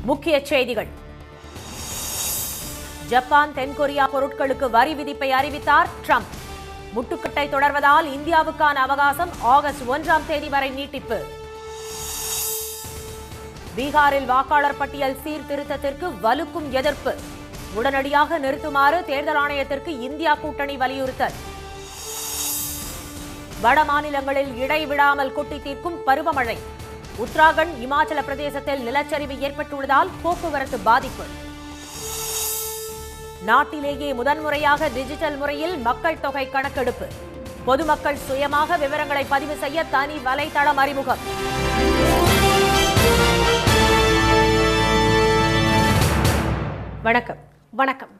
முக்கிய செய்திகள். ஜப்பான் தென்கொரியா பொருட்களுக்கு வரி விதிப்பை அறிவித்தார் ட்ரம்ப். முட்டுக்கட்டை தொடர்வதால் இந்தியாவுக்கான அவகாசம் ஆகஸ்ட் 1ஆம் தேதி வரை நீட்டிப்பு. பீகாரில் வாக்காளர் பட்டியல் சீர்திருத்தத்திற்கு வலுக்கும் எதிர்ப்பு. உடனடியாக நிறுத்துமாறு தேர்தல் ஆணையத்திற்கு இந்தியா கூட்டணி வலியுறுத்தல். வட மாநிலங்களில் இடைவிடாமல் கொட்டி தீர்க்கும் பருவமழை. உத்தராகண்ட், இமாச்சல பிரதேசத்தில் நிலச்சரிவு ஏற்பட்டுள்ளதால் போக்குவரத்து பாதிப்பு. நாட்டிலேயே முதன்முறையாக டிஜிட்டல் முறையில் மக்கள் தொகை கணக்கெடுப்பு. பொதுமக்கள் சுயமாக விவரங்களை பதிவு செய்ய தனி வலைதளம் அறிமுகம். வணக்கம்.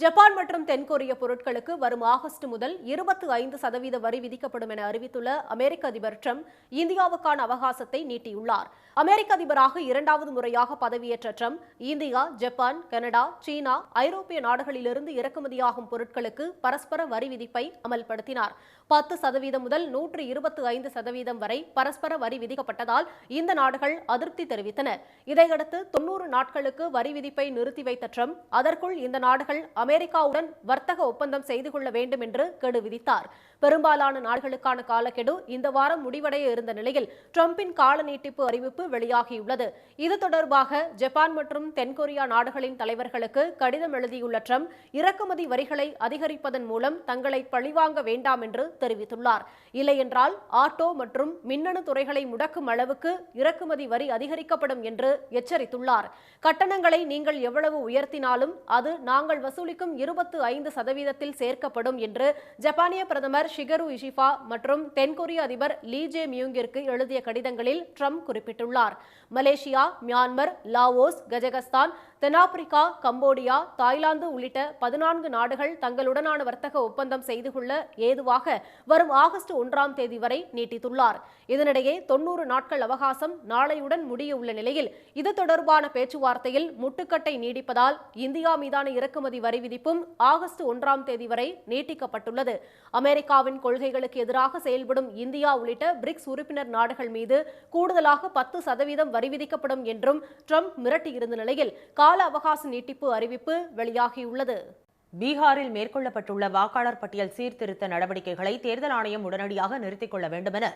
ஜப்பான் மற்றும் தென்கொரிய பொருட்களுக்கு வரும் ஆகஸ்ட் முதல் 25% வரி விதிக்கப்படும் என அறிவித்துள்ள அமெரிக்க அதிபர் ட்ரம்ப் இந்தியாவுக்கான அவகாசத்தை நீட்டியுள்ளார். அமெரிக்க அதிபராக 2வது முறையாக பதவியேற்ற ட்ரம்ப் இந்தியா, ஜப்பான், கனடா, சீனா, ஐரோப்பிய நாடுகளிலிருந்து இறக்குமதியாகும் பொருட்களுக்கு பரஸ்பர வரி விதிப்பை அமல்படுத்தினார். 10% முதல் 125% வரை பரஸ்பர வரி விதிக்கப்பட்டதால் இந்த நாடுகள் அதிருப்தி தெரிவித்தன. இதையடுத்து 90 நாட்களுக்கு வரி விதிப்பை நிறுத்தி வைத்த ட்ரம்ப் அதற்குள் இந்த நாடுகள் அமெரிக்காவுடன் வர்த்தக ஒப்பந்தம் செய்து கொள்ள வேண்டும் என்று கெடு விதித்தார். பெரும்பாலான நாடுகளுக்கான காலக்கெடு இந்த வாரம் முடிவடைய இருந்த நிலையில் ட்ரம்பின் கால நீட்டிப்பு அறிவிப்பு வெளியாகியுள்ளது. இது தொடர்பாக ஜப்பான் மற்றும் தென்கொரியா நாடுகளின் தலைவர்களுக்கு கடிதம் எழுதியுள்ள ட்ரம்ப் இறக்குமதி வரிகளை அதிகரிப்பதன் மூலம் தங்களை பழிவாங்க வேண்டாம் என்று தெரிவித்துள்ளார். இல்லையென்றால் ஆட்டோ மற்றும் மின்னணு துறைகளை முடக்கும் அளவுக்கு இறக்குமதி வரி அதிகரிக்கப்படும் என்று எச்சரித்துள்ளார். கட்டணங்களை நீங்கள் எவ்வளவு உயர்த்தினாலும் அது நாங்கள் வசூலிக்கும் 25% சேர்க்கப்படும் என்று ஜப்பானிய பிரதமர் ஷிகரு இஷிபா மற்றும் தென்கொரிய அதிபர் லீ ஜே மியூங்கிற்கு எழுதிய கடிதங்களில் ட்ரம்ப் குறிப்பிட்டுள்ளார். மலேசியா, மியான்மர், லாவோஸ், கஜகஸ்தான், தென்னாப்பிரிக்கா, கம்போடியா, தாய்லாந்து உள்ளிட்ட 14 நாடுகள் தங்களுடனான வர்த்தக ஒப்பந்தம் செய்து கொள்ள ஏதுவாக வரும் ஆகஸ்ட் 1ஆம் தேதி வரை நீட்டித்துள்ளார். இதனிடையே 90 நாட்கள் அவகாசம் நாளையுடன் முடிய உள்ள நிலையில் இது தொடர்பான பேச்சுவார்த்தையில் முட்டுக்கட்டை நீடிப்பதால் இந்தியா மீதான இறக்குமதி வரி விதிப்பும் ஆகஸ்ட் 1ஆம் தேதி வரை நீட்டிக்கப்பட்டுள்ளது. அமெரிக்காவின் கொள்கைகளுக்கு எதிராக செயல்படும் இந்தியா உள்ளிட்ட பிரிக்ஸ் உறுப்பினர் நாடுகள் மீது கூடுதலாக 10% வரி விதிக்கப்படும் என்றும் ட்ரம்ப் மிரட்டியிருந்த நிலையில் கால அவகாச நீட்டிப்பு அறிவிப்பு வெளியாகியுள்ளது. பீகாரில் மேற்கொள்ளப்பட்டுள்ள வாக்காளர் பட்டியல் சீர்திருத்த நடவடிக்கைகளை தேர்தல் ஆணையம் உடனடியாக நிறுத்திக் கொள்ள வேண்டும் என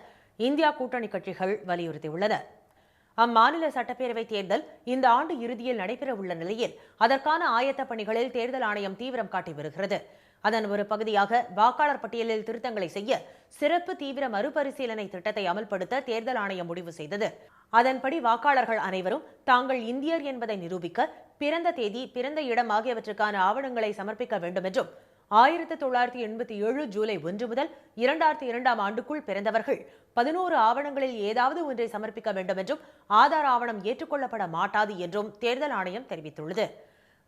இந்தியா கூட்டணி கட்சிகள் வலியுறுத்தியுள்ளன. அம்மாநில சட்டப்பேரவை தேர்தல் இந்த ஆண்டு இறுதியில் நடைபெறவுள்ள நிலையில் அதற்கான ஆயத்த பணிகளில் தேர்தல் ஆணையம் தீவிரம் காட்டி வருகிறது. அதன் ஒரு பகுதியாக வாக்காளர் பட்டியலில் திருத்தங்களை செய்ய சிறப்பு தீவிர மறுபரிசீலனை திட்டத்தை அமல்படுத்த தேர்தல் ஆணையம் முடிவு செய்தது. அதன்படி வாக்காளர்கள் அனைவரும் தாங்கள் இந்தியர் என்பதை நிரூபிக்க பிறந்த தேதி, பிறந்த இடம் ஆகியவற்றுக்கான ஆவணங்களை சமர்ப்பிக்க வேண்டும் என்றும் 1987 ஜூலை 1 முதல் 2002ஆம் ஆண்டுக்குள் பிறந்தவர்கள் 11 ஆவணங்களில் ஏதாவது ஒன்றை சமர்ப்பிக்க வேண்டும் என்றும் ஆதார் ஆவணம் ஏற்றுக்கொள்ளப்பட மாட்டாது என்றும் தேர்தல் ஆணையம் தெரிவித்துள்ளது.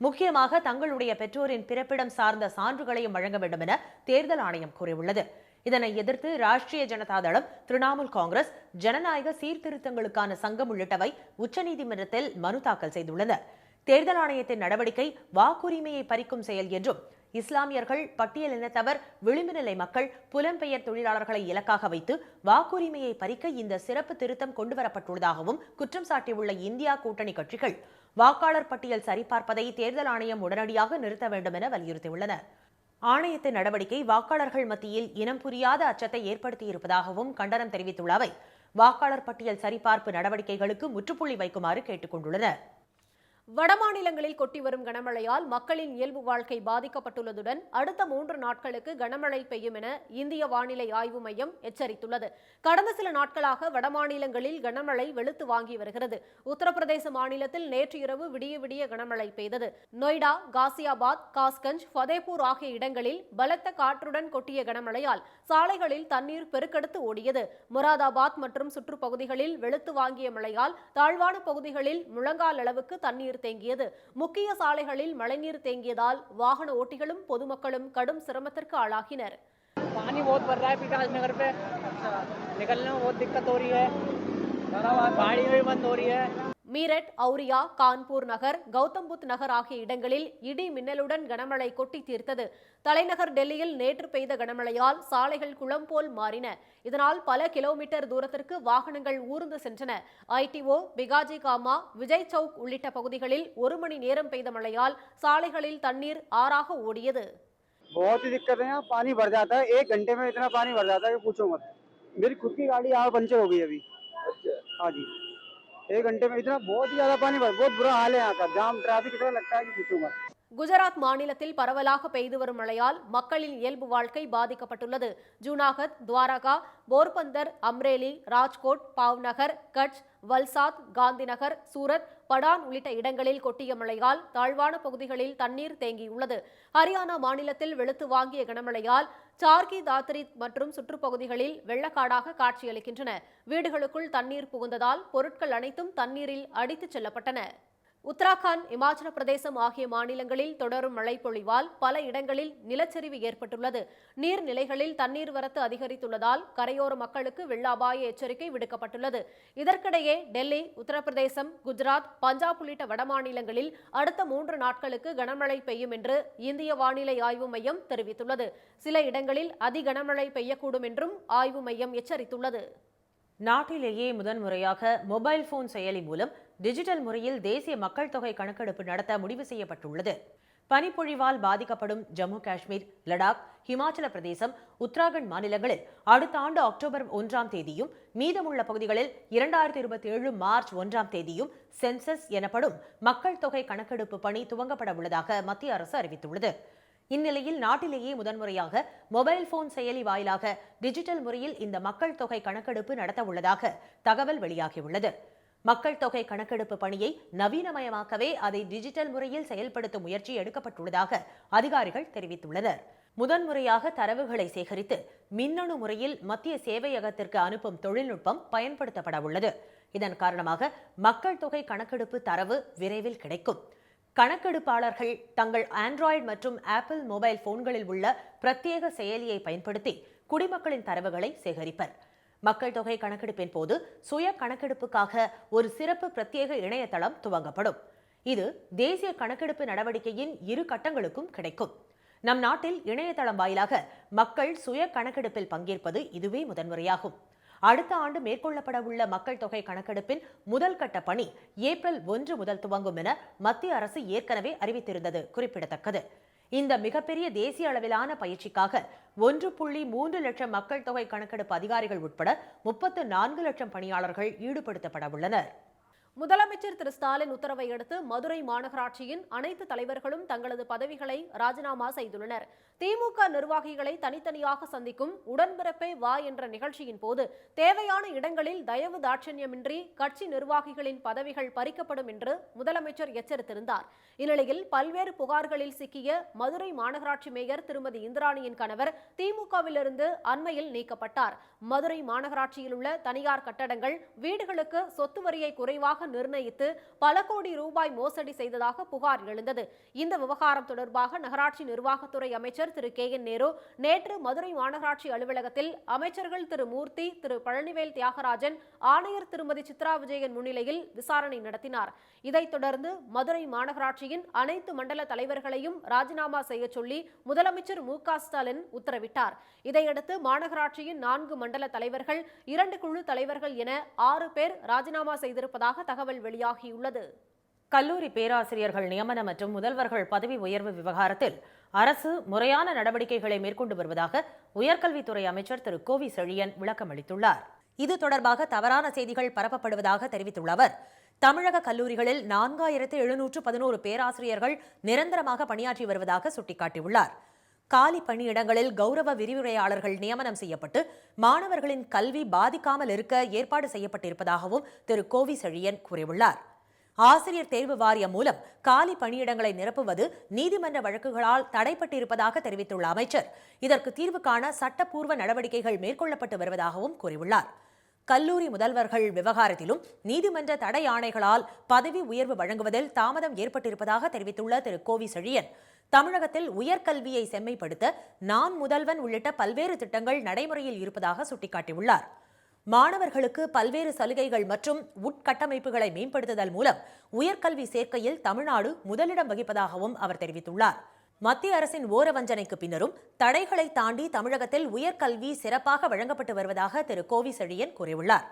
முக்கியமாக தங்களுடைய பெற்றோரின் பிறப்பிடம் சார்ந்த சான்றுகளையும் வழங்க வேண்டும் என தேர்தல் ஆணையம் கூறியுள்ளது. இதனை எதிர்த்து ராஷ்டிரிய ஜனதா தளம், திரிணாமுல் காங்கிரஸ், ஜனநாயக சீர்திருத்தங்களுக்கான சங்கம் உள்ளிட்டவை உச்சநீதிமன்றத்தில் மனு தாக்கல் செய்துள்ளன. தேர்தல் ஆணையத்தின் நடவடிக்கை வாக்குரிமையை பறிக்கும் செயல் என்றும் இஸ்லாமியர்கள், பட்டியல் இனத்தவர், விளிம்பு நிலை மக்கள், புலம்பெயர் தொழிலாளர்களை இலக்காக வைத்து வாக்குரிமையை பறிக்க இந்த சிறப்பு திருத்தம் கொண்டுவரப்பட்டுள்ளதாகவும் குற்றம் சாட்டியுள்ள இந்தியா கூட்டணி கட்சிகள் வாக்காளர் பட்டியல் சரிபார்ப்பதை தேர்தல் ஆணையம் உடனடியாக நிறுத்த வேண்டும் என வலியுறுத்தியுள்ளன. ஆணையத்தின் நடவடிக்கை வாக்காளர்கள் மத்தியில் இனம் புரியாத அச்சத்தை ஏற்படுத்தியிருப்பதாகவும் கண்டனம் தெரிவித்துள்ள அவை வாக்காளர் பட்டியல் சரிபார்ப்பு நடவடிக்கைகளுக்கு முற்றுப்புள்ளி வைக்குமாறு கேட்டுக் கொண்டுள்ளன. வடமாநிலங்களில் கொட்டி வரும் கனமழையால் மக்களின் இயல்பு வாழ்க்கை பாதிக்கப்பட்டுள்ளதுடன் அடுத்த 3 நாட்களுக்கு கனமழை பெய்யும் என இந்திய வானிலை ஆய்வு மையம் எச்சரித்துள்ளது. கடந்த சில நாட்களாக வடமாநிலங்களில் கனமழை வெளுத்து வாங்கி வருகிறது. உத்தரப்பிரதேச மாநிலத்தில் நேற்று இரவு விடிய கனமழை பெய்தது. நொய்டா, காசியாபாத், காஸ்கஞ்ச், ஃபதேபூர் ஆகிய இடங்களில் பலத்த காற்றுடன் கொட்டிய கனமழையால் சாலைகளில் தண்ணீர் பெருக்கெடுத்து ஓடியது. மொராதாபாத் மற்றும் சுற்றுப்பகுதிகளில் வெளுத்து வாங்கிய மழையால் தாழ்வான பகுதிகளில் முழங்கால் அளவுக்கு தண்ணீர் தேங்கியது. முக்கிய சாலைகளில் மழைநீர் தேங்கியதால் வாகன ஓட்டிகளும் பொதுமக்களும் கடும் சிரமத்திற்கு ஆளாகினர். पानी बहुत भर रहा है विकासनगर पे, निकलने में बहुत दिक्कत हो रही है, गाड़ी भी बंद हो रही है. மீரட், அவுரியா, கான்பூர் நகர், கௌதம் புத் நகர் ஆகிய இடங்களில் இடி மின்னலுடன் கனமழை கொட்டி தீர்த்தது. தலைநகர் டெல்லியில் நேற்று பெய்த கனமழையால் சாலைகள் குளம் போல் மாறின. இதனால் பல கிலோமீட்டர் தூரத்திற்கு வாகனங்கள் ஊர்ந்து சென்றன. ஐடிஓ, பிகாஜி காமா, விஜய் சவுக் உள்ளிட்ட பகுதிகளில் 1 மணி நேரம் பெய்த மழையால் சாலைகளில் தண்ணீர் ஆறாக ஓடியது. बहुत ही दिक्कत है, यहाँ पानी भर जाता है, 1 घंटे में इतना पानी भर जाता है कि पूछो मत। मेरी खुद की गाड़ी यहाँ पंचर हो गई अभी। हाँ जी, 1 घंटे में इतना बहुत ही ज्यादा पानी भर, बहुत बुरा हाल है यहाँ का, जाम ट्रैफिक इतना लगता है कि पूछो मत। குஜராத் மாநிலத்தில் பரவலாக பெய்து வரும் மழையால் மக்களின் இயல்பு வாழ்க்கை பாதிக்கப்பட்டுள்ளது. ஜூனாகத், துவாரகா, போர்பந்தர், அம்ரேலி, ராஜ்கோட், பாவ்நகர், கட்ச், வல்சாத், காந்திநகர், சூரத், படான் உள்ளிட்ட இடங்களில் கொட்டிய மழையால் தாழ்வான பகுதிகளில் தண்ணீர் தேங்கியுள்ளது. ஹரியானா மாநிலத்தில் வெளுத்து வாங்கிய கனமழையால் சார்கி, தாத்ரி மற்றும் சுற்றுப்பகுதிகளில் வெள்ளக்காடாக காட்சியளிக்கின்றன. வீடுகளுக்குள் தண்ணீர் புகுந்ததால் பொருட்கள் அனைத்தும் தண்ணீரில் அடித்துச் செல்லப்பட்டன. உத்தராகண்ட், இமாச்சல பிரதேசம் ஆகிய மாநிலங்களில் தொடரும் மழை பொழிவால் பல இடங்களில் நிலச்சரிவு ஏற்பட்டுள்ளது. நீர்நிலைகளில் தண்ணீர் வரத்து அதிகரித்துள்ளதால் கரையோர மக்களுக்கு வெள்ள அபாய எச்சரிக்கை விடுக்கப்பட்டுள்ளது. இதற்கிடையே டெல்லி, உத்தரப்பிரதேசம், குஜராத், பஞ்சாப் உள்ளிட்ட வடமாநிலங்களில் அடுத்த 3 நாட்களுக்கு கனமழை பெய்யும் என்று இந்திய வானிலை ஆய்வு மையம் தெரிவித்துள்ளது. சில இடங்களில் அதி கனமழை பெய்யக்கூடும் என்றும் ஆய்வு மையம் எச்சரித்துள்ளது. நாட்டிலேயே முதன்முறையாக மொபைல் போன் செயலி மூலம் டிஜிட்டல் முறையில் தேசிய மக்கள் தொகை கணக்கெடுப்பு நடத்த முடிவு செய்யப்பட்டுள்ளது. பனிப்பொழிவால் பாதிக்கப்படும் ஜம்மு காஷ்மீர், லடாக், ஹிமாச்சல பிரதேசம், உத்தராகண்ட் மாநிலங்களில் அடுத்த ஆண்டு அக்டோபர் 1ஆம் தேதியும், மீதமுள்ள பகுதிகளில் 2027 மார்ச் 1ஆம் தேதியும் சென்சஸ் எனப்படும் மக்கள் தொகை கணக்கெடுப்பு பணி துவங்கப்பட உள்ளதாக மத்திய அரசு அறிவித்துள்ளது. இந்நிலையில் நாட்டிலேயே முதன்முறையாக மொபைல் போன் செயலி வாயிலாக டிஜிட்டல் முறையில் இந்த மக்கள் தொகை கணக்கெடுப்பு நடத்த உள்ளதாக தகவல் வெளியாகியுள்ளது. மக்கள் தொகை கணக்கெடுப்பு பணியை நவீனமயமாக்கவே அதை டிஜிட்டல் முறையில் செயல்படுத்தும் முயற்சி எடுக்கப்பட்டுள்ளதாக அதிகாரிகள் தெரிவித்துள்ளனர். முதன்முறையாக தரவுகளை சேகரித்து மின்னணு முறையில் மத்திய சேவையகத்திற்கு அனுப்பும் தொழில்நுட்பம் பயன்படுத்தப்பட உள்ளது. இதன் காரணமாக மக்கள் தொகை கணக்கெடுப்பு தரவு விரைவில் கிடைக்கும். கணக்கெடுப்பாளர்கள் தங்கள் ஆண்ட்ராய்டு மற்றும் ஆப்பிள் மொபைல் போன்களில் உள்ள பிரத்யேக செயலியை பயன்படுத்தி குடிமக்களின் தரவுகளை சேகரிப்பர். மக்கள் தொகை கணக்கெடுப்பின் போது சுய கணக்கெடுப்புக்காக ஒரு சிறப்பு பிரத்யேக இணையதளம் துவங்கப்படும். இது தேசிய கணக்கெடுப்பு நடவடிக்கையின் 2 கட்டங்களுக்கும் கிடைக்கும். நம் நாட்டில் இணையதளம் வாயிலாக மக்கள் சுய கணக்கெடுப்பில் பங்கேற்பது இதுவே முதன்முறையாகும். அடுத்த ஆண்டு மேற்கொள்ளப்பட உள்ள மக்கள் தொகை கணக்கெடுப்பின் முதல் கட்ட பணி ஏப்ரல் 1 முதல் துவங்கும் என மத்திய அரசு ஏற்கனவே அறிவித்திருந்தது குறிப்பிடத்தக்கது. இந்த மிகப்பெரிய தேசிய அளவிலான பயிற்சிக்காக 1.3 லட்சம் மக்கள் தொகை கணக்கெடுப்பு அதிகாரிகள் உட்பட 34 லட்சம் பணியாளர்கள் ஈடுபடுத்தப்பட உள்ளனர். முதலமைச்சர் திரு ஸ்டாலின் உத்தரவை அடுத்து மதுரை மாநகராட்சியின் அனைத்து தலைவர்களும் தங்களது பதவிகளை ராஜினாமா செய்துள்ளனர். திமுக நிர்வாகிகளை தனித்தனியாக சந்திக்கும் உடன்பிறப்பே வா என்ற நிகழ்ச்சியின் போது தேவையான இடங்களில் தயவு தாட்சண்யமின்றி கட்சி நிர்வாகிகளின் பதவிகள் பறிக்கப்படும் என்று முதலமைச்சர் எச்சரித்திருந்தார். இந்நிலையில் பல்வேறு புகார்களில் சிக்கிய மதுரை மாநகராட்சி மேயர் திருமதி இந்திராணியின் கணவர் திமுகவிலிருந்து அண்மையில் நீக்கப்பட்டார். மதுரை மாநகராட்சியில் உள்ள தனியார் கட்டடங்கள், வீடுகளுக்கு சொத்து வரியை குறைவாக நிர்ணயித்து பல கோடி ரூபாய் மோசடி செய்ததாக புகார் எழுந்தது. இந்த விவகாரம் தொடர்பாக நகராட்சி நிர்வாகத்துறை அமைச்சர் திரு KN நேரு நேற்று மதுரை மாநகராட்சி அலுவலகத்தில் அமைச்சர்கள் திரு மூர்த்தி, திரு பழனிவேல் தியாகராஜன், ஆணையர் திருமதி சித்ரா விஜயன் முன்னிலையில் விசாரணை நடத்தினார். இதைத் தொடர்ந்து மதுரை மாநகராட்சியின் அனைத்து மண்டல தலைவர்களையும் ராஜினாமா செய்ய சொல்லி முதலமைச்சர் MK ஸ்டாலின் உத்தரவிட்டார். இதையடுத்து மாநகராட்சியின் 4 மண்டல தலைவர்கள், 2 குழு தலைவர்கள் என 6 பேர் ராஜினாமா செய்திருப்பதாக தகவல் வெளியாகியுள்ளது. கல்லூரி பேராசிரியர்கள் நியமனம் மற்றும் முதல்வர்கள் பதவி உயர்வு விவகாரத்தில் அரசு முறையான நடவடிக்கைகளை மேற்கொண்டு வருவதாக உயர்கல்வித்துறை அமைச்சர் திரு கோவி செழியன் விளக்கம் அளித்துள்ளார். இது தொடர்பாக தவறான செய்திகள் பரப்பப்படுவதாக தெரிவித்துள்ள அவர், தமிழக கல்லூரிகளில் 4711 பேராசிரியர்கள் நிரந்தரமாக பணியாற்றி வருவதாக சுட்டிக்காட்டியுள்ளார். காலி பணியிடங்களில் கௌரவ விரிவுரையாளர்கள் நியமனம் செய்யப்பட்டு மாணவர்களின் கல்வி பாதிக்காமல் இருக்க ஏற்பாடு செய்யப்பட்டிருப்பதாகவும் திரு கோவி செழியன் கூறியுள்ளார். ஆசிரியர் தேர்வு வாரியம் மூலம் காலி பணியிடங்களை நிரப்புவது நீதிமன்ற வழக்குகளால் தடைப்பட்டிருப்பதாக தெரிவித்துள்ள அமைச்சர், இதற்கு தீர்வு காண சட்டப்பூர்வ நடவடிக்கைகள் மேற்கொள்ளப்பட்டு வருவதாகவும் கூறியுள்ளார். கல்லூரி முதல்வர்கள் விவகாரத்திலும் நீதிமன்ற தடை ஆணைகளால் பதவி உயர்வு வழங்குவதில் தாமதம் ஏற்பட்டிருப்பதாக தெரிவித்துள்ள திரு கோவி செழியன், தமிழகத்தில் உயர்கல்வியை செம்மைப்படுத்த நான் முதல்வன் உள்ளிட்ட பல்வேறு திட்டங்கள் நடைமுறையில் இருப்பதாக சுட்டிக்காட்டியுள்ளார். மாணவர்களுக்கு பல்வேறு சலுகைகள் மற்றும் உட்கட்டமைப்புகளை மேம்படுத்துதல் மூலம் உயர்கல்வி சேர்க்கையில் தமிழ்நாடு முதலிடம் வகிப்பதாகவும் அவர் தெரிவித்துள்ளார். மத்திய அரசின் ஓரவஞ்சனைக்கு பின்னரும் தடைகளை தாண்டி தமிழகத்தில் உயர்கல்வி சிறப்பாக வழங்கப்பட்டு வருவதாக திரு கோவி செழியன் கூறியுள்ளார்.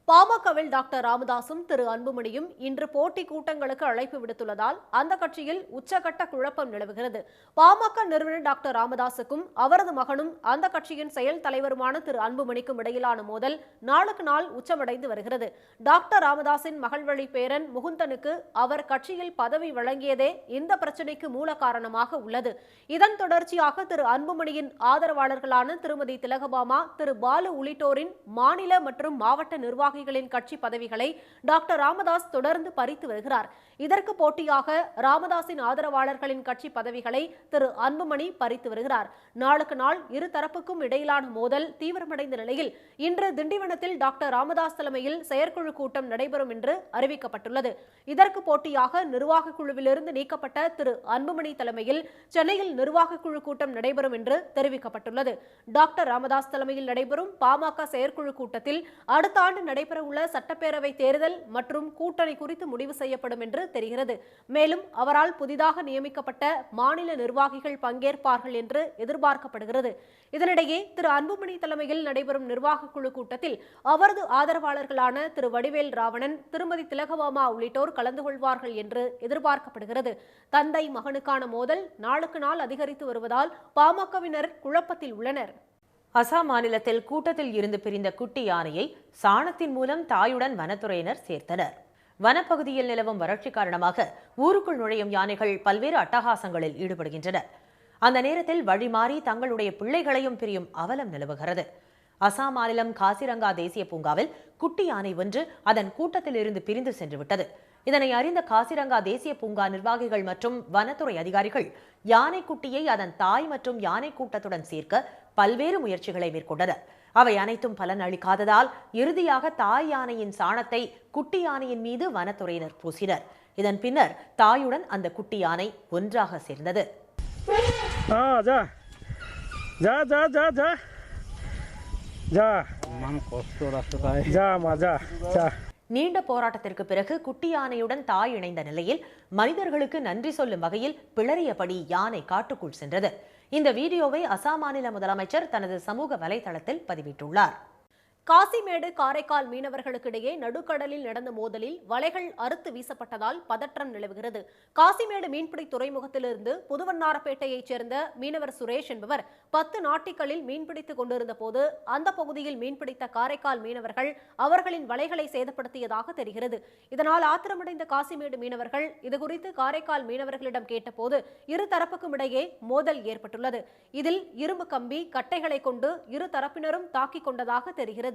பாமகவில் டாக்டர் ராமதாசும் திரு அன்புமணியும் இன்று போட்டி கூட்டங்களுக்கு அழைப்பு விடுத்துள்ளதால் அந்த கட்சியில் உச்சகட்ட குழப்பம் நிலவுகிறது. பாமக நிறுவனர் டாக்டர் ராமதாசுக்கும் அவரது மகனும் அந்த கட்சியின் செயல் தலைவருமான திரு அன்புமணிக்கும் இடையிலான மோதல் நாளுக்கு நாள் உச்சமடைந்து வருகிறது. டாக்டர் ராமதாசின் மகள்வழி பேரன் முகுந்தனுக்கு அவர் கட்சியில் பதவி வழங்கியதே இந்த பிரச்சினைக்கு மூல காரணமாக உள்ளது. இதன் தொடர்ச்சியாக திரு அன்புமணியின் ஆதரவாளர்களான திருமதி திலகபாமா, திரு பாலு உள்ளிட்டோரின் மாநில மற்றும் மாவட்ட நிர்வாக கட்சி பதவிகளை டாக்டர் ராமதாஸ் தொடர்ந்து பறித்து வருகிறார். இதற்கு போட்டியாக ராமதாசின் ஆதரவாளர்களின் கட்சி பதவிகளை திரு அன்புமணி பறித்து வருகிறார். நாளுக்கு நாள் இரு தரப்புக்கும் இடையிலான மோதல் தீவிரமடைந்த நிலையில் இன்று திண்டிவனத்தில் டாக்டர் ராமதாஸ் தலைமையில் செயற்குழு கூட்டம் நடைபெறும் என்று அறிவிக்கப்பட்டுள்ளது. இதற்கு போட்டியாக நிர்வாக குழுவிலிருந்து நீக்கப்பட்ட திரு அன்புமணி தலைமையில் சென்னையில் நிர்வாக குழு கூட்டம் நடைபெறும் என்று தெரிவிக்கப்பட்டுள்ளது. டாக்டர் ராமதாஸ் தலைமையில் நடைபெறும் பாமக செயற்குழு கூட்டத்தில் அடுத்த ஆண்டு நடைபெறவுள்ள சட்டப்பேரவை தேர்தல் மற்றும் கூட்டணி குறித்து முடிவு செய்யப்படும் என்று தெரிகிறது. மேலும் அவரால் புதிதாக நியமிக்கப்பட்ட மாநில நிர்வாகிகள் பங்கேற்பார்கள் என்று எதிர்பார்க்கப்படுகிறது. இதனிடையே திரு அன்புமணி தலைமையில் நடைபெறும் நிர்வாக குழு கூட்டத்தில் அவரது ஆதரவாளர்களான திரு வடிவேல் ராவணன், திருமதி திலகபாமா உள்ளிட்டோர் கலந்து கொள்வார்கள் என்று எதிர்பார்க்கப்படுகிறது. தந்தை மகனுக்கான மோதல் நாளுக்கு நாள் அதிகரித்து வருவதால் பாமகவினர் குழப்பத்தில் உள்ளனர். அசாம் மாநிலத்தில் கூட்டத்தில் இருந்து பிரிந்த குட்டி யானையை சாணத்தின் மூலம் தாயுடன் வனத்துறையினர் சேர்த்தனர். வனப்பகுதியில் நிலவும் வறட்சி காரணமாக ஊருக்குள் நுழையும் யானைகள் பல்வேறு அட்டகாசங்களில் ஈடுபடுகின்றன. அந்த நேரத்தில் வழிமாறி தங்களுடைய பிள்ளைகளையும் பிரியும் அவலம் நிலவுகிறது. அசாம் மாநிலம் காசிரங்கா தேசிய பூங்காவில் குட்டி யானை ஒன்று அதன் கூட்டத்தில் இருந்து பிரிந்து சென்று விட்டது. இதனை அறிந்த காசிரங்கா தேசிய பூங்கா நிர்வாகிகள் மற்றும் வனத்துறை அதிகாரிகள் யானை குட்டியை அதன் தாய் மற்றும் யானை கூட்டத்துடன் சேர்க்க பல்வேறு முயற்சிகளை மேற்கொண்டனர். அவை அனைத்தும் பலன் அளிக்காததால் இறுதியாக தாய் யானையின் சாணத்தை குட்டி யானையின் மீது வனத்துறையினர் பூசினர். இதன் பின்னர் தாயுடன் அந்த குட்டி யானை ஒன்றாக சேர்ந்தது. நீண்ட போராட்டத்திற்கு பிறகு குட்டி யானையுடன் தாய் இணைந்த நிலையில் மனிதர்களுக்கு நன்றி சொல்லும் வகையில் பிளறியபடி யானை காட்டுக்குள் சென்றது. இந்த வீடியோவை அசாம் மாநில முதலமைச்சர் தனது சமூக வலைதளத்தில் பதிவிட்டுள்ளார். காசிமேடு காரைக்கால் மீனவர்களுக்கிடையே நடுக்கடலில் நடந்த மோதலில் வலைகள் அறுத்து வீசப்பட்டதால் பதற்றம் நிலவுகிறது. காசிமேடு மீன்பிடி துறைமுகத்திலிருந்து புதுவண்ணாரப்பேட்டையைச் சேர்ந்த மீனவர் சுரேஷ் என்பவர் 10 நாட்டிகளில் மீன்பிடித்துக் கொண்டிருந்த போது அந்த பகுதியில் மீன்பிடித்த காரைக்கால் மீனவர்கள் அவர்களின் வலைகளை சேதப்படுத்தியதாக தெரிகிறது. இதனால் ஆத்திரமடைந்த காசிமேடு மீனவர்கள் இதுகுறித்து காரைக்கால் மீனவர்களிடம் கேட்டபோது இரு தரப்புக்கும் இடையே மோதல் ஏற்பட்டுள்ளது. இதில் இரும்பு கம்பி, கட்டைகளை கொண்டு இரு தரப்பினரும் தாக்கிக் கொண்டதாக தெரிகிறது.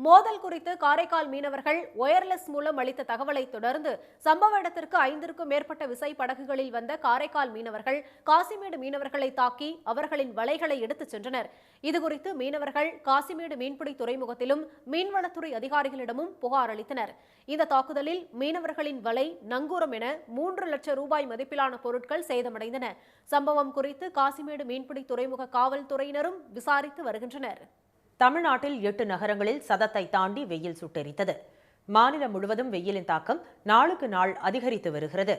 மோதல் குறித்து காரைக்கால் மீனவர்கள் ஒயர்லெஸ் மூலம் அளித்த தகவலை தொடர்ந்து சம்பவ இடத்திற்கு 5க்கும் மேற்பட்ட விசை படகுகளில் வந்த காரைக்கால் மீனவர்கள் காசிமேடு மீனவர்களை தாக்கி அவர்களின் வலைகளை எடுத்துச் சென்றனர். இதுகுறித்து மீனவர்கள் காசிமேடு மீன்பிடி துறைமுகத்திலும் மீன்வளத்துறை அதிகாரிகளிடமும் புகார் அளித்தனர். இந்த தாக்குதலில் மீனவர்களின் வலை, நங்கூரம் என 3 லட்சம் ரூபாய் மதிப்பிலான பொருட்கள் சேதமடைந்தன. சம்பவம் குறித்து காசிமேடு மீன்பிடி துறைமுக காவல்துறையினரும் விசாரித்து வருகின்றனர். தமிழ்நாட்டில் 8 நகரங்களில் சதத்தை தாண்டி வெயில் சுட்டெரித்தது. மாநிலம் முழுவதும் வெயிலின் தாக்கம் நாளுக்கு நாள் அதிகரித்து வருகிறது.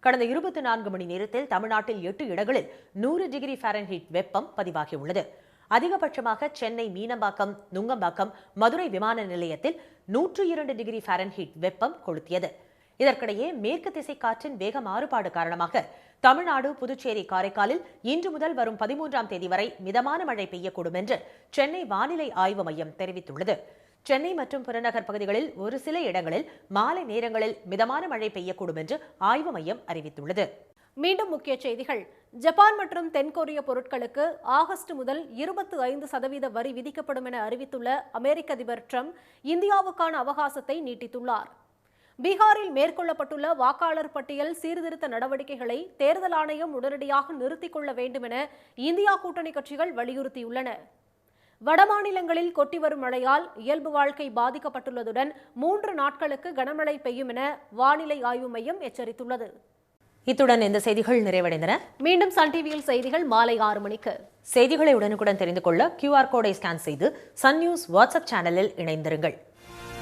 கடந்த 24 மணி நேரத்தில் தமிழ்நாட்டில் 8 இடங்களில் 100 டிகிரி ஃபாரன்ஹீட் வெப்பம் பதிவாகியுள்ளது. அதிகபட்சமாக சென்னை மீனம்பாக்கம், நுங்கம்பாக்கம், மதுரை விமான நிலையத்தில் 102 டிகிரி ஃபாரன்ஹீட் வெப்பம் கொளுத்தியது. இதற்கிடையே மேற்கு திசை காற்றின் வேக மாறுபாடு காரணமாக தமிழ்நாடு, புதுச்சேரி, காரைக்காலில் இன்று முதல் வரும் 13ஆம் தேதி வரை மிதமான மழை பெய்யக்கூடும் என்று சென்னை வானிலை ஆய்வு மையம் தெரிவித்துள்ளது. சென்னை மற்றும் புறநகர் பகுதிகளில் ஒரு சில இடங்களில் மாலை நேரங்களில் மிதமான மழை பெய்யக்கூடும் என்று ஆய்வு மையம் அறிவித்துள்ளது. மீண்டும் முக்கிய செய்திகள். ஜப்பான் மற்றும் தென்கொரிய பொருட்களுக்கு ஆகஸ்ட் முதல் 25% வரி விதிக்கப்படும் என அறிவித்துள்ள அமெரிக்க அதிபர் டிரம்ப் இந்தியாவுக்கான அவகாசத்தை நீட்டித்துள்ளார். பீகாரில் மேற்கொள்ளப்பட்டுள்ள வாக்காளர் பட்டியல் சீர்திருத்த நடவடிக்கைகளை தேர்தல் ஆணையம் உடனடியாக நிறுத்திக் கொள்ள வேண்டும் என இந்தியா கூட்டணி கட்சிகள் வலியுறுத்தியுள்ளன. வடமாநிலங்களில் கொட்டி வரும் மழையால் இயல்பு வாழ்க்கை பாதிக்கப்பட்டுள்ளதுடன் 3 நாட்களுக்கு கனமழை பெய்யும் என வானிலை ஆய்வு மையம் எச்சரித்துள்ளது. இத்துடன் இந்த செய்திகள் நிறைவடைந்தன. மீண்டும் சன் டிவியில் செய்திகள் மாலை 6 மணிக்கு. செய்திகளை உடனுக்குடன் தெரிந்து கொள்ள QR கோடை ஸ்கேன் செய்து சன் நியூஸ் வாட்ஸ்அப் சேனலில் இணைந்திருங்கள்.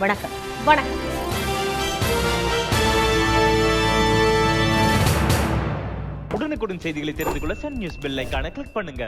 வணக்கம். வணக்கம். உடனுக்குடன் செய்திகளை தெரிந்து கொள்ள சன் நியூஸ் பெல் ஐகானை கிளிக் பண்ணுங்க.